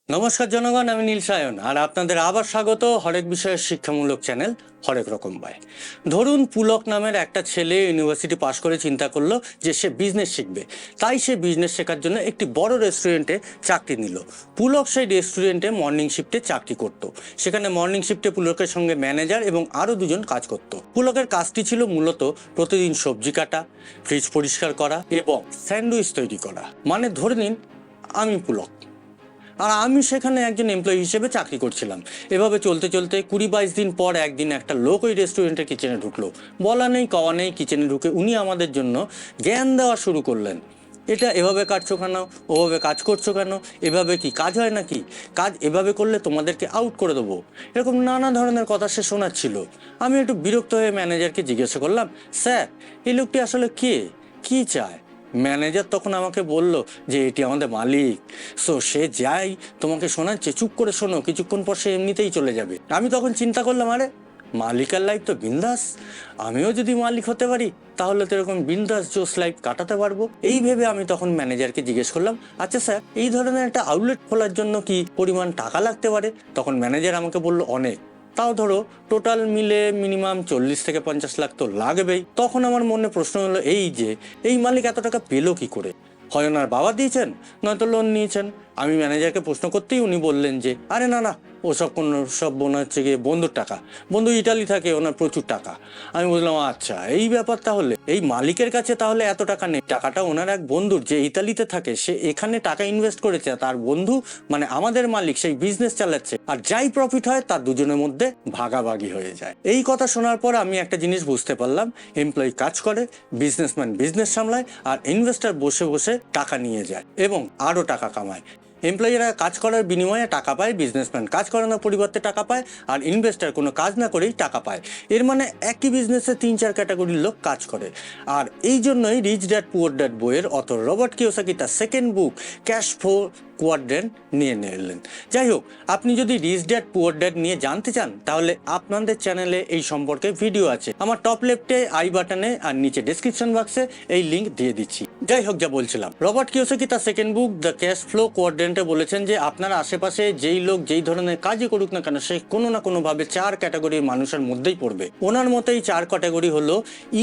নমস্কার জনগণ, আমি নীল সায়ন আর আপনাদের আবার স্বাগত হরেক বিষয়ের শিক্ষামূলক চ্যানেল হরেক রকম ভাই। ধরুন পুলক নামের একটা ছেলে ইউনিভার্সিটি পাশ করে চিন্তা করলো যে সে বিজনেস শিখবে, তাই সে বিজনেস শেখার জন্য একটি বড় রেস্টুরেন্টে চাকরি নিল। পুলক সেই রেস্টুরেন্টে মর্নিং শিফটে চাকরি করত। সেখানে মর্নিং শিফটে পুলকের সঙ্গে ম্যানেজার এবং আরও দুজন কাজ করত। পুলকের কাজটি ছিল মূলত প্রতিদিন সবজি কাটা, ফ্রিজ পরিষ্কার করা এবং স্যান্ডউইচ তৈরি করা। মানে ধরে নিন আমি পুলক আর আমি সেখানে একজন এমপ্লয়ি হিসেবে চাকরি করছিলাম। এভাবে চলতে চলতে 20-22 দিন পর একদিন একটা লোক ওই রেস্টুরেন্টের কিচেনে ঢুকলো। বলা নেই কওয়া নেই, কিচেনে ঢুকে উনি আমাদের জন্য জ্ঞান দেওয়া শুরু করলেন। এটা এভাবে কাটছো কেন, ওভাবে কাজ করছো কেন, এভাবে কি কাজ হয় নাকি, কাজ এভাবে করলে তোমাদেরকে আউট করে দেবো, এরকম নানা ধরনের কথা সে শোনাচ্ছিল। আমি একটু বিরক্ত হয়ে ম্যানেজারকে জিজ্ঞাসা করলাম, স্যার এই লোকটি আসলে কে, কি চায়? ম্যানেজার তখন আমাকে বলল যে এটি আমাদের মালিক, সে যাই তোমাকে শোনাচ্ছে চুপ করে শোনো, কিছুক্ষণ পর সে এমনিতেই চলে যাবে। আমি তখন চিন্তা করলাম, আরে মালিকের লাইফ তো বিন্দাস, আমিও যদি মালিক হতে পারি তাহলে তো এরকম বিন্দাস জোস লাইফ কাটাতে পারবো। এই ভেবে আমি তখন ম্যানেজারকে জিজ্ঞেস করলাম, আচ্ছা স্যার এই ধরনের একটা আউটলেট খোলার জন্য কি পরিমাণ টাকা লাগতে পারে? তখন ম্যানেজার আমাকে বলল, অনেক। তাও ধরো টোটাল মিলে মিনিমাম 40 থেকে 50 লাখ তো লাগবেই। তখন আমার মনে প্রশ্ন হলো এই যে এই মালিক এত টাকা পেলো কি করে? হয় ওনার বাবা দিয়েছেন, নয়তো লোন নিয়েছেন। আমি ম্যানেজারকে প্রশ্ন করতেই উনি বললেন যে আরে না না, ওসব কোনো সব মনে হচ্ছে গিয়ে বন্ধুর টাকা, বন্ধু ইটালি থাকে, ওনার প্রচুর টাকা। আমি বললাম আচ্ছা এই ব্যাপার, তাহলে এই মালিকের কাছে তাহলে এত টাকা নেই, টাকাটা ওনার এক বন্ধুর যে ইতালিতে থাকে, সে এখানে টাকা ইনভেস্ট করেছে, তার বন্ধু মানে আমাদের মালিক সেই বিজনেস চালাচ্ছে, আর যাই প্রফিট হয় তার দুজনের মধ্যে ভাগাভাগি হয়ে যায়। এই কথা শোনার পর আমি একটা জিনিস বুঝতে পারলাম, এমপ্লয়ি কাজ করে, বিজনেসম্যান বিজনেস সামলায়, আর ইনভেস্টার বসে বসে টাকা নিয়ে যায় এবং আরও টাকা কামায়। এমপ্লয়িরা কাজ করার বিনিময়ে টাকা পায়, বিজনেসম্যান কাজ করানোর পরিবর্তে টাকা পায়, আর ইনভেস্টার কোনো কাজ না করেই টাকা পায়। এর মানে একই বিজনেসে 3-4 ক্যাটাগরির লোক কাজ করে। আর এই জন্যই রিচ ড্যাড পুয়ার ড্যাড বইয়ের অথর রবার্ট কিওসাকি তার সেকেন্ড বুক ক্যাশফ্লো কোয়াড্রেন্ট নিয়ে এলেন। যাই হোক, আপনি যদি রিচ ড্যাড পুয়ার ড্যাড নিয়ে জানতে চান তাহলে আপনাদের চ্যানেলে এই সম্পর্কে ভিডিও আছে, আমার টপ লেফটে আই বাটনে আর নিচে ডেসক্রিপশন বক্সে এই লিঙ্ক দিয়ে দিচ্ছি। যাই হোক, যা বলছিলাম, রবার্ট কিওসাকি তার সেকেন্ড বুক দ্য ক্যাশফ্লো কোয়াড্রেন্টে বলেছেন যে আপনার আশেপাশে যেই লোক যেই ধরনের কাজই করুক না কেন, সে কোনো না কোনোভাবে 4 ক্যাটাগরির মানুষের মধ্যেই পড়বে। ওনার মতে এই 4 ক্যাটাগরি হলো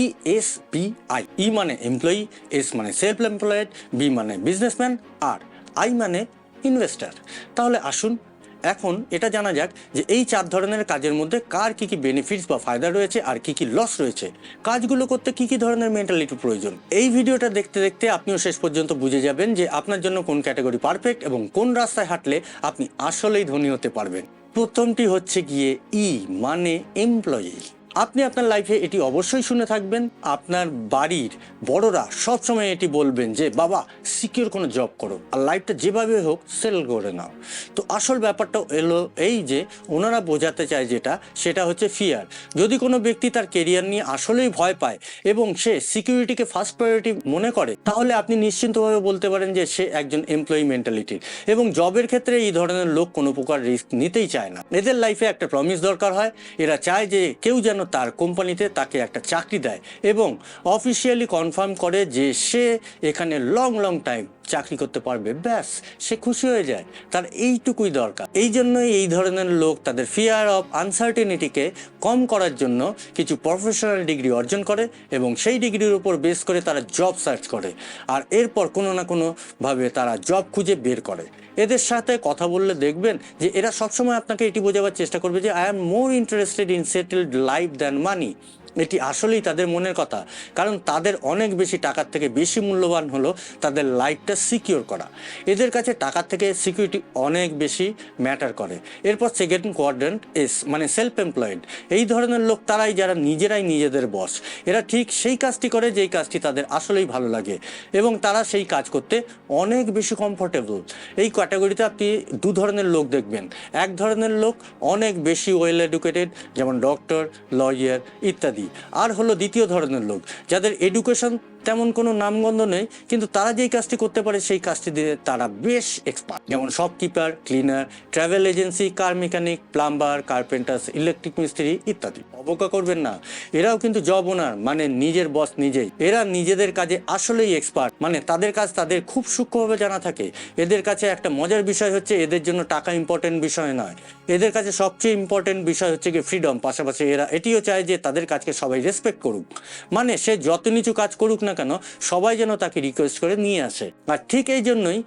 ESBI। ই মানে এমপ্লয়ি, এস মানে সেলফ এমপ্লয়েড, বি মানে বিজনেসম্যান, আর আই মানে ইনভেস্টার। তাহলে আসুন এখন এটা জানা যাক যে এই 4 ধরনের কাজের মধ্যে কার কি কি বেনিফিটস বা ফায়দা রয়েছে আর কি কি লস রয়েছে, কাজগুলো করতে কি কি ধরনের মেন্টালিটি প্রয়োজন। এই ভিডিওটা দেখতে দেখতে আপনিও শেষ পর্যন্ত বুঝে যাবেন যে আপনার জন্য কোন ক্যাটাগরি পারফেক্ট এবং কোন রাস্তায় হাঁটলে আপনি আসলেই ধনী হতে পারবেন। প্রথমটি হচ্ছে গিয়ে ই মানে এমপ্লয়ি। আপনি আপনার লাইফে এটি অবশ্যই শুনে থাকবেন, আপনার বাড়ির বড়রা সবসময় এটি বলবেন যে বাবা সিকিউর কোনো জব করো আর লাইফটা যেভাবে হোক সেটেল করে নাও। তো আসল ব্যাপারটা এলো এই যে ওনারা বোঝাতে চায় যেটা, সেটা হচ্ছে ফিয়ার। যদি কোনো ব্যক্তি তার কেরিয়ার নিয়ে আসলেই ভয় পায় এবং সে সিকিউরিটিকে ফার্স্ট প্রায়োরিটি মনে করে, তাহলে আপনি নিশ্চিন্তভাবে বলতে পারেন যে সে একজন এমপ্লয়ি মেন্টালিটির। এবং জবের ক্ষেত্রে এই ধরনের লোক কোনো প্রকার রিস্ক নিতেই চায় না। এদের লাইফে একটা প্রমিস দরকার হয়, এরা চায় যে কেউ যেন তার কোম্পানিতে তাকে একটা চাকরি দেয় এবং অফিসিয়ালি কনফার্ম করে যে সে এখানে লং টাইম চাকরি করতে পারবে, ব্যাস সে খুশি হয়ে যায়, তার এইটুকুই দরকার। এই জন্যই এই ধরনের লোক তাদের ফিয়ার অফ আনসার্টেনিটিকে কম করার জন্য কিছু প্রফেশনাল ডিগ্রি অর্জন করে এবং সেই ডিগ্রির উপর বেস করে তারা জব সার্চ করে, আর এরপর কোনো না কোনোভাবে তারা জব খুঁজে বের করে। এদের সাথে কথা বললে দেখবেন যে এরা সবসময় আপনাকে এটি বোঝাবার চেষ্টা করবে যে I am more interested in settled life than মানি। এটি আসলেই তাদের মনের কথা, কারণ তাদের অনেক বেশি টাকার থেকে বেশি মূল্যবান হলো তাদের লাইফটা সিকিউর করা। এদের কাছে টাকার থেকে সিকিউরিটি অনেক বেশি ম্যাটার করে। এরপর সেকেন্ড কোয়াড্রেন্ট এস মানে সেলফ এমপ্লয়েড। এই ধরনের লোক তারাই যারা নিজেরাই নিজেদের বস। এরা ঠিক সেই কাজটি করে যেই কাজটি তাদের আসলেই ভালো লাগে এবং তারা সেই কাজ করতে অনেক বেশি কমফোর্টেবল। এই ক্যাটাগরিতে আপনি 2 ধরনের লোক দেখবেন। এক ধরনের লোক অনেক বেশি ওয়েল এডুকেটেড, যেমন ডক্টর, লয়ার ইত্যাদি। আর হলো দ্বিতীয় ধরনের লোক যাদের এডুকেশন তেমন কোনো নামগন্ধ নেই, কিন্তু তারা যেই কাজটি করতে পারে সেই কাজটি দিয়ে তারা বেশ এক্সপার্ট। যেমন শপকিপার, ক্লিনার, ট্রাভেল এজেন্সি, কার মেকানিক, প্লাম্বার, কার্পেন্টার্স, ইলেকট্রিক মিস্ত্রি ইত্যাদি। অবজ্ঞা করবেন না, এরাও কিন্তু জব ওনার, মানে নিজের বস নিজেই। এরা নিজেদের কাজে আসলেই এক্সপার্ট, মানে তাদের কাজ তাদের খুব সূক্ষ্মভাবে জানা থাকে। এদের কাছে একটা মজার বিষয় হচ্ছে এদের জন্য টাকা ইম্পর্টেন্ট বিষয় নয়, এদের কাছে সবচেয়ে ইম্পর্টেন্ট বিষয় হচ্ছে কি ফ্রিডম। পাশাপাশি এরা এটিও চায় যে তাদের কাজকে সবাই রেসপেক্ট করুক, মানে সে যত নিচু কাজ করুক না কেন সবাই যেন তাকে রিকোয়েস্ট করে নিয়ে আসে। আর ঠিক এই জন্যই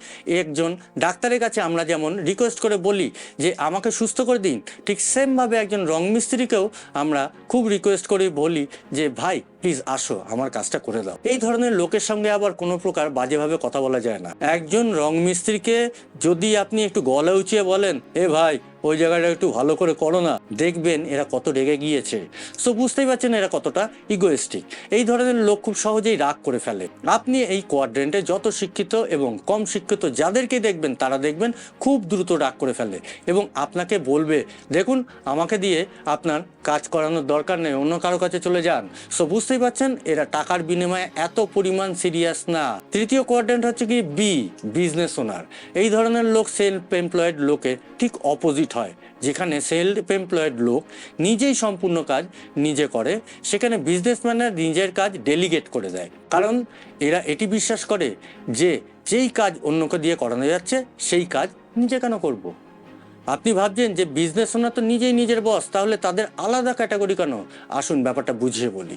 একজন ডাক্তারের কাছে আমরা যেমন রিকোয়েস্ট করে বলি যে আমাকে সুস্থ করে দিন, ঠিক সেমভাবে একজন রং মিস্ত্রিকেও আমরা খুব রিকোয়েস্ট করে বলি যে ভাই প্লিজ আসো, আমার কাজটা করে দাও। এই ধরনের লোকের সঙ্গে আবার কোনো প্রকার বাজেভাবে কথা বলা যায় না। একজন রং মিস্ত্রিকে যদি আপনি একটু গলা উঁচিয়ে বলেন, এ ভাই ওই জায়গাটা একটু ভালো করে করো না, দেখবেন এরা কত রেগে গিয়েছে। সো বুঝতেই পারছেন এরা কতটা ইগোয়েস্টিক। এই ধরনের লোক খুব সহজেই রাগ করে ফেলে। আপনি এই কোয়াড্রেন্টে যত শিক্ষিত এবং কম শিক্ষিত যাদেরকে দেখবেন তারা দেখবেন খুব দ্রুত রাগ করে ফেলে এবং আপনাকে বলবে দেখুন আমাকে দিয়ে আপনার কাজ করানোর দরকার নেই, অন্য কারো কাছে চলে যান। সো বুঝতেই পারছেন এরা টাকার বিনিময়ে এত পরিমাণ সিরিয়াস না। তৃতীয় কোয়াড্রেন্ট হচ্ছে কি বি, বিজনেস ওনার। এই ধরনের লোক সেলফ এমপ্লয়েড লোকের ঠিক অপোজিট হয়। যেখানে সেলফ এমপ্লয়েড লোক নিজেই সম্পূর্ণ কাজ নিজে করে, সেখানে বিজনেসম্যানরা নিজের কাজ ডেলিগেট করে দেয়। কারণ এরা এটি বিশ্বাস করে যে যেই কাজ অন্যকে দিয়ে করানো যাচ্ছে সেই কাজ নিজে কেন করব। আপনি ভাবছেন যে বিজনেস ওনার তো নিজেই নিজের বস, তাহলে তাদের আলাদা ক্যাটাগরি কেন? আসুন ব্যাপারটা বুঝিয়ে বলি।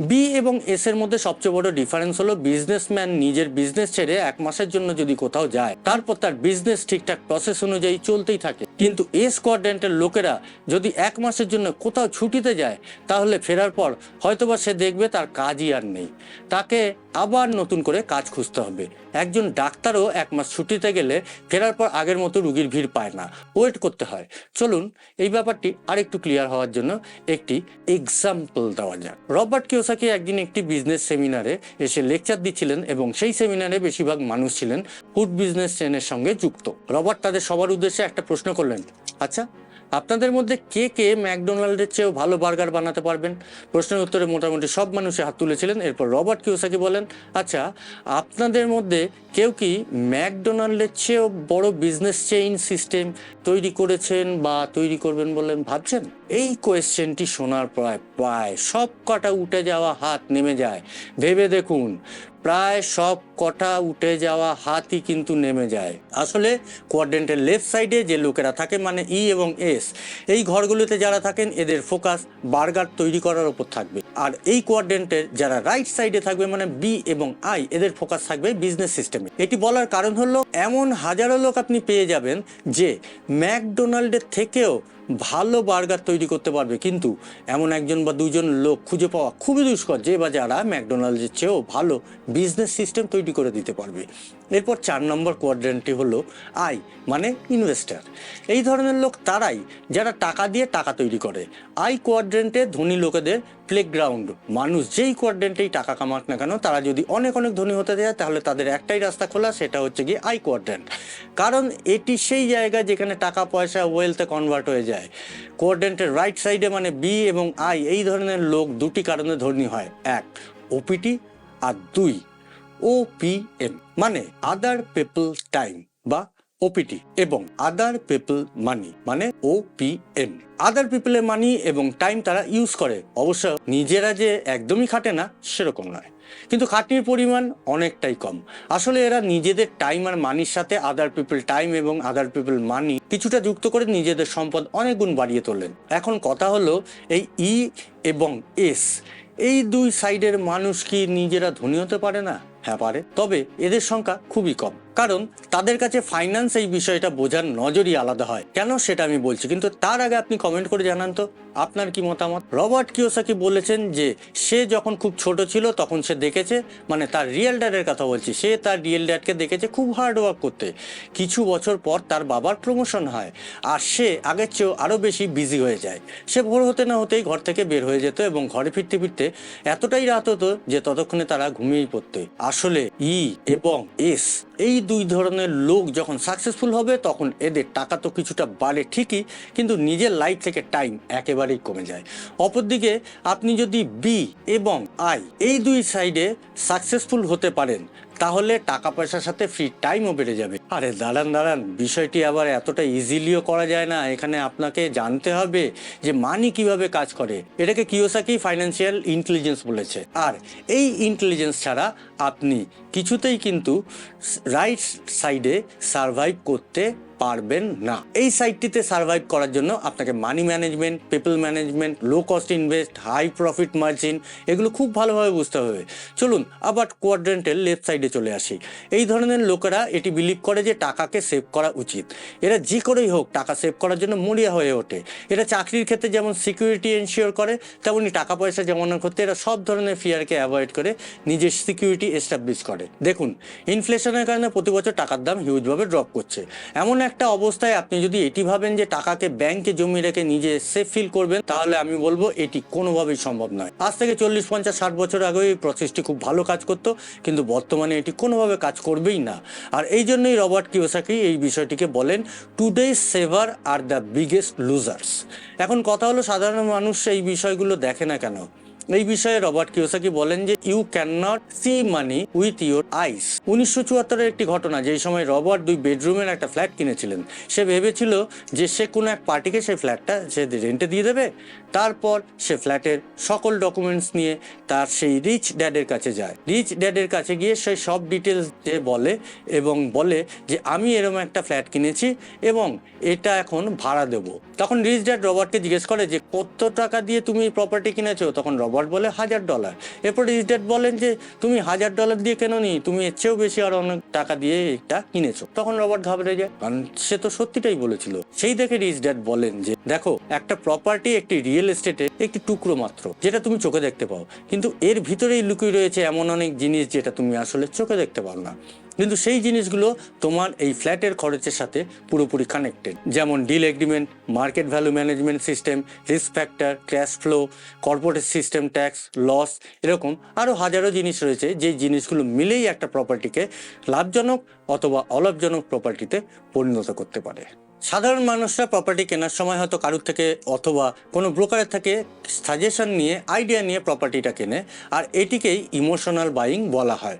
বি এবং এস এর মধ্যে সবচেয়ে বড় ডিফারেন্স হলো বিজনেসম্যান নিজের বিজনেস ছেড়ে 1 মাসের জন্য যদি কোথাও যায় তারপর তার বিজনেস ঠিকঠাক প্রসেস অনুযায়ী চলতেই থাকে। কিন্তু এস কোয়াড্রেন্টের লোকেরা যদি 1 মাসের জন্য কোথাও ছুটিতে যায় তাহলে ফেরার পর হয়তোবা সে দেখবে তার কাজই আর নেই, তাকে আবার নতুন করে কাজ খুঁজতে হবে। একজন ডাক্তারও 1 মাস ছুটিতে গেলে ফেরার পর আগের মতো রুগীর ভিড় পায় না, ওয়েট করতে হয়। চলুন এই ব্যাপারটি আরেকটু ক্লিয়ার হওয়ার জন্য একটি এক্সাম্পল দেওয়া যাক। রবার্ট কিওসাকি একদিন একটি বিজনেস সেমিনারে এসে লেকচার দিচ্ছিলেন এবং সেই সেমিনারে বেশিরভাগ মানুষ ছিলেন ফুড বিজনেস চেনের সঙ্গে যুক্ত। রবার্ট তাদের সবার উদ্দেশ্যে একটা প্রশ্ন করলেন, আচ্ছা আপনাদের মধ্যে কে কে ম্যাকডোনাল্ডের চেয়েও ভালো বার্গার বানাতে পারবেন? প্রশ্নের উত্তরে মোটামুটি সব মানুষই হাত তুলেছিলেন। এরপর রবার্ট কিওসাকি বলেন, আচ্ছা আপনাদের মধ্যে কেউ কি ম্যাকডোনাল্ডের চেয়েও বড় বিজনেস চেইন সিস্টেম তৈরি করেছেন বা তৈরি করবেন বলে ভাবছেন? এই কোয়েশ্চেনটি শোনার প্রায় সব কটা উঠে যাওয়া হাত নেমে যায়। ভেবে দেখুন, প্রায় সব কটা উঠে যাওয়া হাতই কিন্তু নেমে যায়। আসলে কোয়াড্রেন্টের লেফট সাইডে যে লোকেরা থাকে মানে ই এবং এস, এই ঘরগুলোতে যারা থাকেন এদের ফোকাস বার্গার তৈরি করার উপর থাকবে। আর এই কোয়াড্রেন্টের যারা রাইট সাইডে থাকবে মানে বি এবং আই, এদের ফোকাস থাকবে বিজনেস সিস্টেমে। এটি বলার কারণ হলো এমন হাজারো লোক আপনি পেয়ে যাবেন যে ম্যাকডোনাল্ডের থেকেও ভালো বার্গার তৈরি করতে পারবে, কিন্তু এমন একজন বা দুজন লোক খুঁজে পাওয়া খুবই দুষ্কর যে বা যারা ম্যাকডোনাল্ডের চেয়েও ভালো বিজনেস সিস্টেম তৈরি করে দিতে পারবে। এরপর 4 নম্বর কোয়াড্রেন্টটি হলো আই মানে ইনভেস্টার। এই ধরনের লোক তারাই যারা টাকা দিয়ে টাকা তৈরি করে। আই কোয়াড্রেন্টে ধনী লোকেদের প্লেগ্রাউন্ড। মানুষ যেই কোয়াড্রেন্টেই টাকা কামাক না কেন তারা যদি অনেক অনেক ধনী হতে যায় তাহলে তাদের একটাই রাস্তা খোলা, সেটা হচ্ছে গিয়ে আই কোয়াড্রেন্ট। কারণ এটি সেই জায়গা যেখানে টাকা পয়সা ওয়েলথে কনভার্ট হয়ে যায়। কোয়াড্রেন্টের রাইট সাইডে মানে বি এবং আই, এই ধরনের লোক দুটি কারণে ধনী হয়। 1 ওপিটি আর 2 ওপিএম মানে আদার পিপল টাইম বা ওপিটি, এবং আদার পিপল মানি মানে ওপিএম। আদার পিপলের মানি এবং টাইম তারা ইউজ করে, অবশ্য নিজেরা যে একদমই খাটে না সেরকম নয়, কিন্তু খাটনির পরিমাণ অনেকটাই কম। আসলে এরা নিজেদের টাইম আর মানির সাথে আদার পিপল টাইম এবং আদার পিপল মানি কিছুটা যুক্ত করে নিজেদের সম্পদ অনেক গুণ বাড়িয়ে তোলেন। এখন কথা হলো এই ই এবং এস, এই 2 সাইডের মানুষ কি নিজেরা ধনী হতে পারে না? হ্যাঁ পারে, তবে এদের সংখ্যা খুবই কম। কারণ তাদের কাছে ফাইন্যান্স এই বিষয়টা বোঝার নজরই আলাদা হয়। কেন সেটা আমি বলছি, কিন্তু তার আগে আপনি কমেন্ট করে জানান তো আপনার কি মতামত। রবার্ট কিওসাকি বলেছেন যে সে যখন খুব ছোট ছিল তখন সে দেখেছে, মানে তার রিয়েল ড্যাডের কথা বলছি, সে তার রিয়েল ড্যাডকে দেখেছে খুব হার্ড ওয়ার্ক করতে। কিছু বছর পর তার বাবার প্রমোশন হয় আর সে আগের চেয়েও আরও বেশি বিজি হয়ে যায়। সে ভোর হতে না হতেই ঘর থেকে বের হয়ে যেত এবং ঘরে ফিরতে ফিরতে এতটাই রাত হতো যে ততক্ষণে তারা ঘুমিয়েই পড়তে। আসলে ই এবং এস এই দুই ধরনের লোক যখন সাকসেসফুল হবে তখন এদের টাকা তো কিছুটা বাড়ে ঠিকই, কিন্তু নিজের লাইফ থেকে টাইম একেবারেই কমে যায়। অপরদিকে আপনি যদি বি এবং আই এই দুই সাইডে সাকসেসফুল হতে পারেন তাহলে টাকা পয়সার সাথে ফ্রি টাইমও বেড়ে যাবে। আরে দাঁড়ান, বিষয়টি আবার এতটা ইজিলিও করা যায় না। এখানে আপনাকে জানতে হবে যে মানি কিভাবে কাজ করে। এটাকে কিওসাকি ফাইন্যান্সিয়াল ইন্টেলিজেন্স বলেছে। আর এই ইন্টেলিজেন্স ছাড়া আপনি কিছুতেই কিন্তু রাইট সাইডে সার্ভাইভ করতে পারবেন না। এই সাইডটিতে সার্ভাইভ করার জন্য আপনাকে money management, people management, low cost invest, high profit margin এগুলো খুব ভালোভাবে বুঝতে হবে। চলুন আবার কোয়াড্রেন্টের লেফট সাইডে চলে আসি। এই ধরনের লোকেরা এটি বিলিভ করে যে টাকাকে সেভ করা উচিত। এরা যে করেই হোক টাকা সেভ করার জন্য মরিয়া হয়ে ওঠে। এরা চাকরির ক্ষেত্রে যেমন সিকিউরিটি এনশিওর করে, তেমনি টাকা পয়সা জমানোর ক্ষেত্রে এরা সব ধরনের ফিয়ারকে অ্যাভয়েড করে নিজের সিকিউরিটি এস্টাবলিশ করে। দেখুন, ইনফ্লেশনের কারণে প্রতি বছর টাকার দাম হিউজভাবে ড্রপ করছে। এমন একটা অবস্থায় আপনি যদি এটি ভাবেন যে টাকাকে ব্যাংকে জমিয়ে রেখে নিজে সেফ ফিল করবেন, তাহলে আমি বলবো এটি কোনোভাবেই সম্ভব নয়। আজ থেকে 40, 50, 60 বছর আগে এই প্রসেসটি খুব ভালো কাজ করতো, কিন্তু বর্তমানে এটি কোনোভাবে কাজ করবেই না। আর এই জন্যই রবার্ট কিওসাকি এই বিষয়টিকে বলেন today savers are the biggest losers. এখন কথা হলো, সাধারণ মানুষ এই বিষয়গুলো দেখে না কেন? এই বিষয়ে রবার্ট কিওসাকি বলেন যে you can not see money with your eyes. 1974-এর একটি ঘটনা, যেই সময় রবার্ট 2 বেডরুমের একটা ফ্ল্যাট কিনেছিলেন। সে ভেবেছিল যে সে কোনো এক পার্টিকে সেই ফ্ল্যাটটা সে রেন্টে দিয়ে দেবে। তারপর সে ফ্ল্যাটের সকল ডকুমেন্টস নিয়ে তার সেই রিচ ড্যাডের কাছে যায়। রিচ ড্যাডের কাছে গিয়ে সেই সব ডিটেলস বলে এবং বলে যে আমি এরকম একটা ফ্ল্যাট কিনেছি এবং এটা এখন ভাড়া দেবো। তখন রিচ ড্যাড রবার্টকে জিজ্ঞেস করে যে কত টাকা দিয়ে তুমি এই প্রপার্টি কিনেছো? তখন রবার্ট বলে $1000। এরপর রিচ ড্যাড বলেন যে তুমি $1000 দিয়ে কেননি, তুমি এর চেয়েও বেশি আর অনেক টাকা দিয়ে এটা কিনেছো। তখন রবার্ট ঘাবড়ে যায়, কারণ সে তো সত্যিটাই বলেছিল। সেই দেখে রিচ ড্যাড বলেন যে দেখো, একটা প্রপার্টি একটি রিয়েল এস্টেটের একটি টুকরো মাত্র, যেটা তুমি চোখে দেখতে পাও, কিন্তু এর ভিতরেই লুকিয়ে রয়েছে এমন অনেক জিনিস যেটা তুমি আসলে চোখে দেখতে পাও না। কিন্তু সেই জিনিসগুলো তোমার এই ফ্ল্যাটের খরচের সাথে পুরোপুরি কানেক্টেড, যেমন deal agreement, market value management system, risk factor, cash flow, corporate system, tax, loss, এরকম আরও হাজারো জিনিস রয়েছে। যেই জিনিসগুলো মিলেই একটা প্রপার্টিকে লাভজনক অথবা অলাভজনক প্রপার্টিতে পরিণত করতে পারে। সাধারণ মানুষরা প্রপার্টি কেনার সময় হয়তো কারুর থেকে অথবা কোনো ব্রোকারের থেকে সাজেশন নিয়ে, আইডিয়া নিয়ে প্রপার্টিটা কেনে, আর এটিকেই ইমোশনাল বাইং বলা হয়।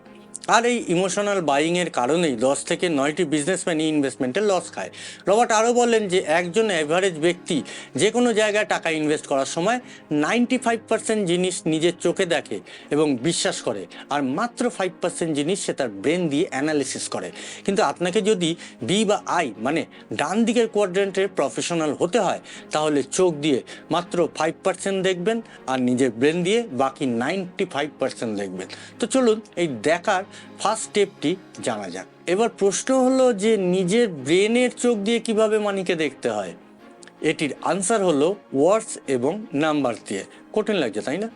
আর এই ইমোশনাল বাইংয়ের কারণেই 10 থেকে 9টি বিজনেসম্যানই ইনভেস্টমেন্টে লস খায়। রবার্ট আরও বলেন যে একজন অ্যাভারেজ ব্যক্তি যে কোনো জায়গায় টাকা ইনভেস্ট করার সময় 95% জিনিস নিজের চোখে দেখে এবং বিশ্বাস করে, আর মাত্র 5% জিনিস সে তার ব্রেন দিয়ে অ্যানালিসিস করে। কিন্তু আপনাকে যদি বি বা আই মানে ডান দিকের কোয়াড্রেন্টের প্রফেশনাল হতে হয়, তাহলে চোখ দিয়ে মাত্র 5% দেখবেন আর নিজের ব্রেন দিয়ে বাকি 95% দেখবেন। তো চলুন এই দেখার ফার্স্ট স্টেপটি জানা যাক। এবার প্রশ্ন হলো যে নিজের ব্রেনের চোখ দিয়ে কিভাবে মানিকে দেখতে হয়। এটির আনসার হলো ওয়ার্ডস এবং নাম্বার দিয়ে। কঠিন লাগছে তাই না?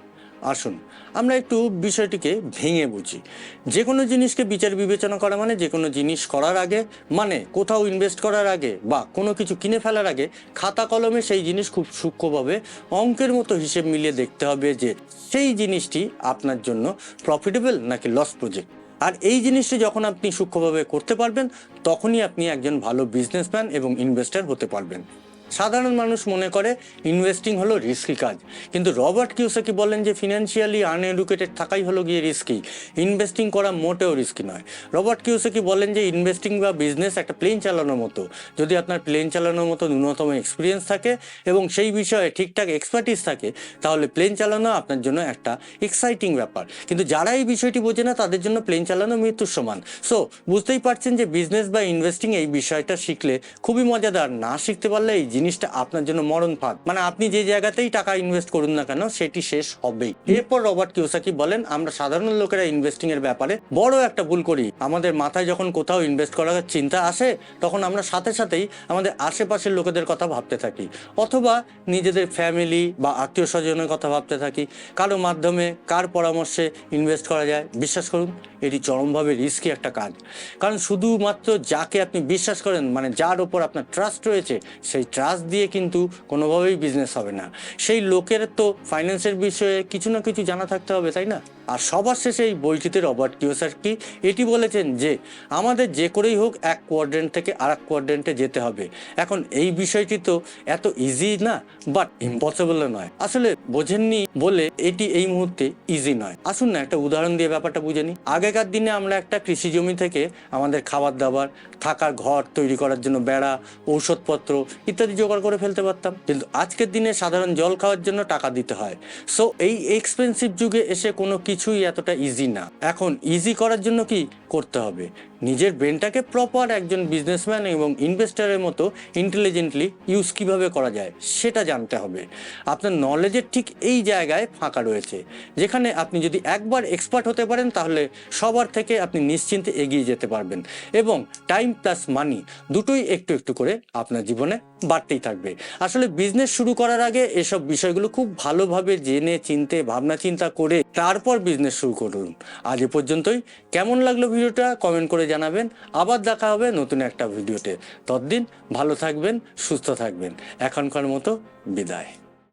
আসুন আমরা একটু বিষয়টিকে ভেঙে বুঝি। যে কোনো জিনিসকে বিচার বিবেচনা করা মানে যে কোনো জিনিস করার আগে, মানে কোথাও ইনভেস্ট করার আগে বা কোনো কিছু কিনে ফেলার আগে খাতা কলমে সেই জিনিস খুব সূক্ষ্মভাবে অঙ্কের মতো হিসেব মিলিয়ে দেখতে হবে যে সেই জিনিসটি আপনার জন্য প্রফিটেবল নাকি লস প্রজেক্ট। আর এই জিনিসটি যখন আপনি সূক্ষ্মভাবে করতে পারবেন, তখনই আপনি একজন ভালো বিজনেসম্যান এবং ইনভেস্টর হতে পারবেন। সাধারণ মানুষ মনে করে ইনভেস্টিং হলো রিস্কি কাজ, কিন্তু রবার্ট কিওসাকি বলেন যে ফিনান্সিয়ালি আনএডুকেটেড থাকাই হলো গিয়ে রিস্কি, ইনভেস্টিং করা মোটেও রিস্কি নয়। রবার্ট কিওসাকি বলেন যে ইনভেস্টিং বা বিজনেস একটা প্লেন চালানোর মতো। যদি আপনার প্লেন চালানোর মতো ন্যূনতম এক্সপিরিয়েন্স থাকে এবং সেই বিষয়ে ঠিকঠাক এক্সপার্টিস থাকে, তাহলে প্লেন চালানো আপনার জন্য একটা এক্সাইটিং ব্যাপার। কিন্তু যারা এই বিষয়টি বোঝে না, তাদের জন্য প্লেন চালানো মৃত্যুর সমান। সো বুঝতেই পারছেন যে বিজনেস বা ইনভেস্টিং এই বিষয়টা শিখলে খুবই মজাদার, না শিখতে পারলে এই জিনিসটা আপনার জন্য মরণ ফাঁদ। মানে আপনি যে জায়গাতেই টাকা ইনভেস্ট করুন না কেন, সেটি শেষ হবেই। এরপর রবার্ট কিওসাকি বলেন আমরা সাধারণ লোকেরা ইনভেস্টিং এর ব্যাপারে বড় একটা ভুল করি। আমাদের মাথায় যখন কোথাও ইনভেস্ট করার চিন্তা আসে, তখন আমরা সাথে সাথেই আমাদের আশেপাশের লোকেদের কথা ভাবতে থাকি, অথবা নিজেদের ফ্যামিলি বা আত্মীয় স্বজনের কথা ভাবতে থাকি, কারো মাধ্যমে কার পরামর্শে ইনভেস্ট করা যায়। বিশ্বাস করুন, এটি চরমভাবে রিস্কি একটা কাজ। কারণ শুধুমাত্র যাকে আপনি বিশ্বাস করেন, মানে যার ওপর আপনার ট্রাস্ট রয়েছে, সেই ট্রাস্ট দিয়ে কিন্তু কোনোভাবেই বিজনেস হবে না। সেই লোকের তো ফাইন্যান্সের বিষয়ে কিছু না কিছু জানা থাকতে হবে, তাই না? আর সবার শেষে এই বইটিতে রবার্ট কিওসাকি এটি বলেছেন যে আমাদের যে করেই হোক এক কোয়াড্রেন্ট থেকে আর এক কোয়াড্রেন্টে যেতে হবে। এখন এই বিষয়টি তো এত ইজি না, বাট ইম্পসিবলও নয়। আসলে বোঝেননি বলে এটি এই মুহূর্তে ইজি নয়। আসুন না একটা উদাহরণ দিয়ে ব্যাপারটা বুঝে নিই। আগেকার দিনে আমরা একটা কৃষি জমি থেকে আমাদের খাবার দাবার, থাকার ঘর তৈরি করার জন্য বেড়া, ঔষধপত্র ইত্যাদি জোগাড় করে ফেলতে পারতাম, কিন্তু আজকের দিনে সাধারণ জল খাওয়ার জন্য টাকা দিতে হয়। সো এই এক্সপেন্সিভ যুগে এসে কোনো কিছুই এতটা ইজি না। এখন ইজি করার জন্য কি করতে হবে? নিজের ব্রেনটাকে প্রপার একজন বিজনেসম্যান এবং ইনভেস্টারের মতো ইন্টেলিজেন্টলি ইউজ কিভাবে করা যায় সেটা জানতে হবে। আপনার নলেজের ঠিক এই জায়গায় ফাঁকা রয়েছে, যেখানে আপনি যদি একবার এক্সপার্ট হতে পারেন তাহলে সবার থেকে আপনি নিশ্চিন্তে এগিয়ে যেতে পারবেন এবং টাইম প্লাস মানি দুটোই একটু একটু করে আপনার জীবনে বাড়তেই থাকবে। আসলে বিজনেস শুরু করার আগে এসব বিষয়গুলো খুব ভালোভাবে জেনে চিনতে ভাবনা চিন্তা করে তারপর বিজনেস শুরু করুন। আজ এ পর্যন্তই। কেমন লাগলো ভিডিওটা কমেন্ট করে জানাবেন। আবার দেখা হবে নতুন একটা ভিডিওতে। ততদিন ভালো থাকবেন, সুস্থ থাকবেন। এখনকার মতো বিদায়।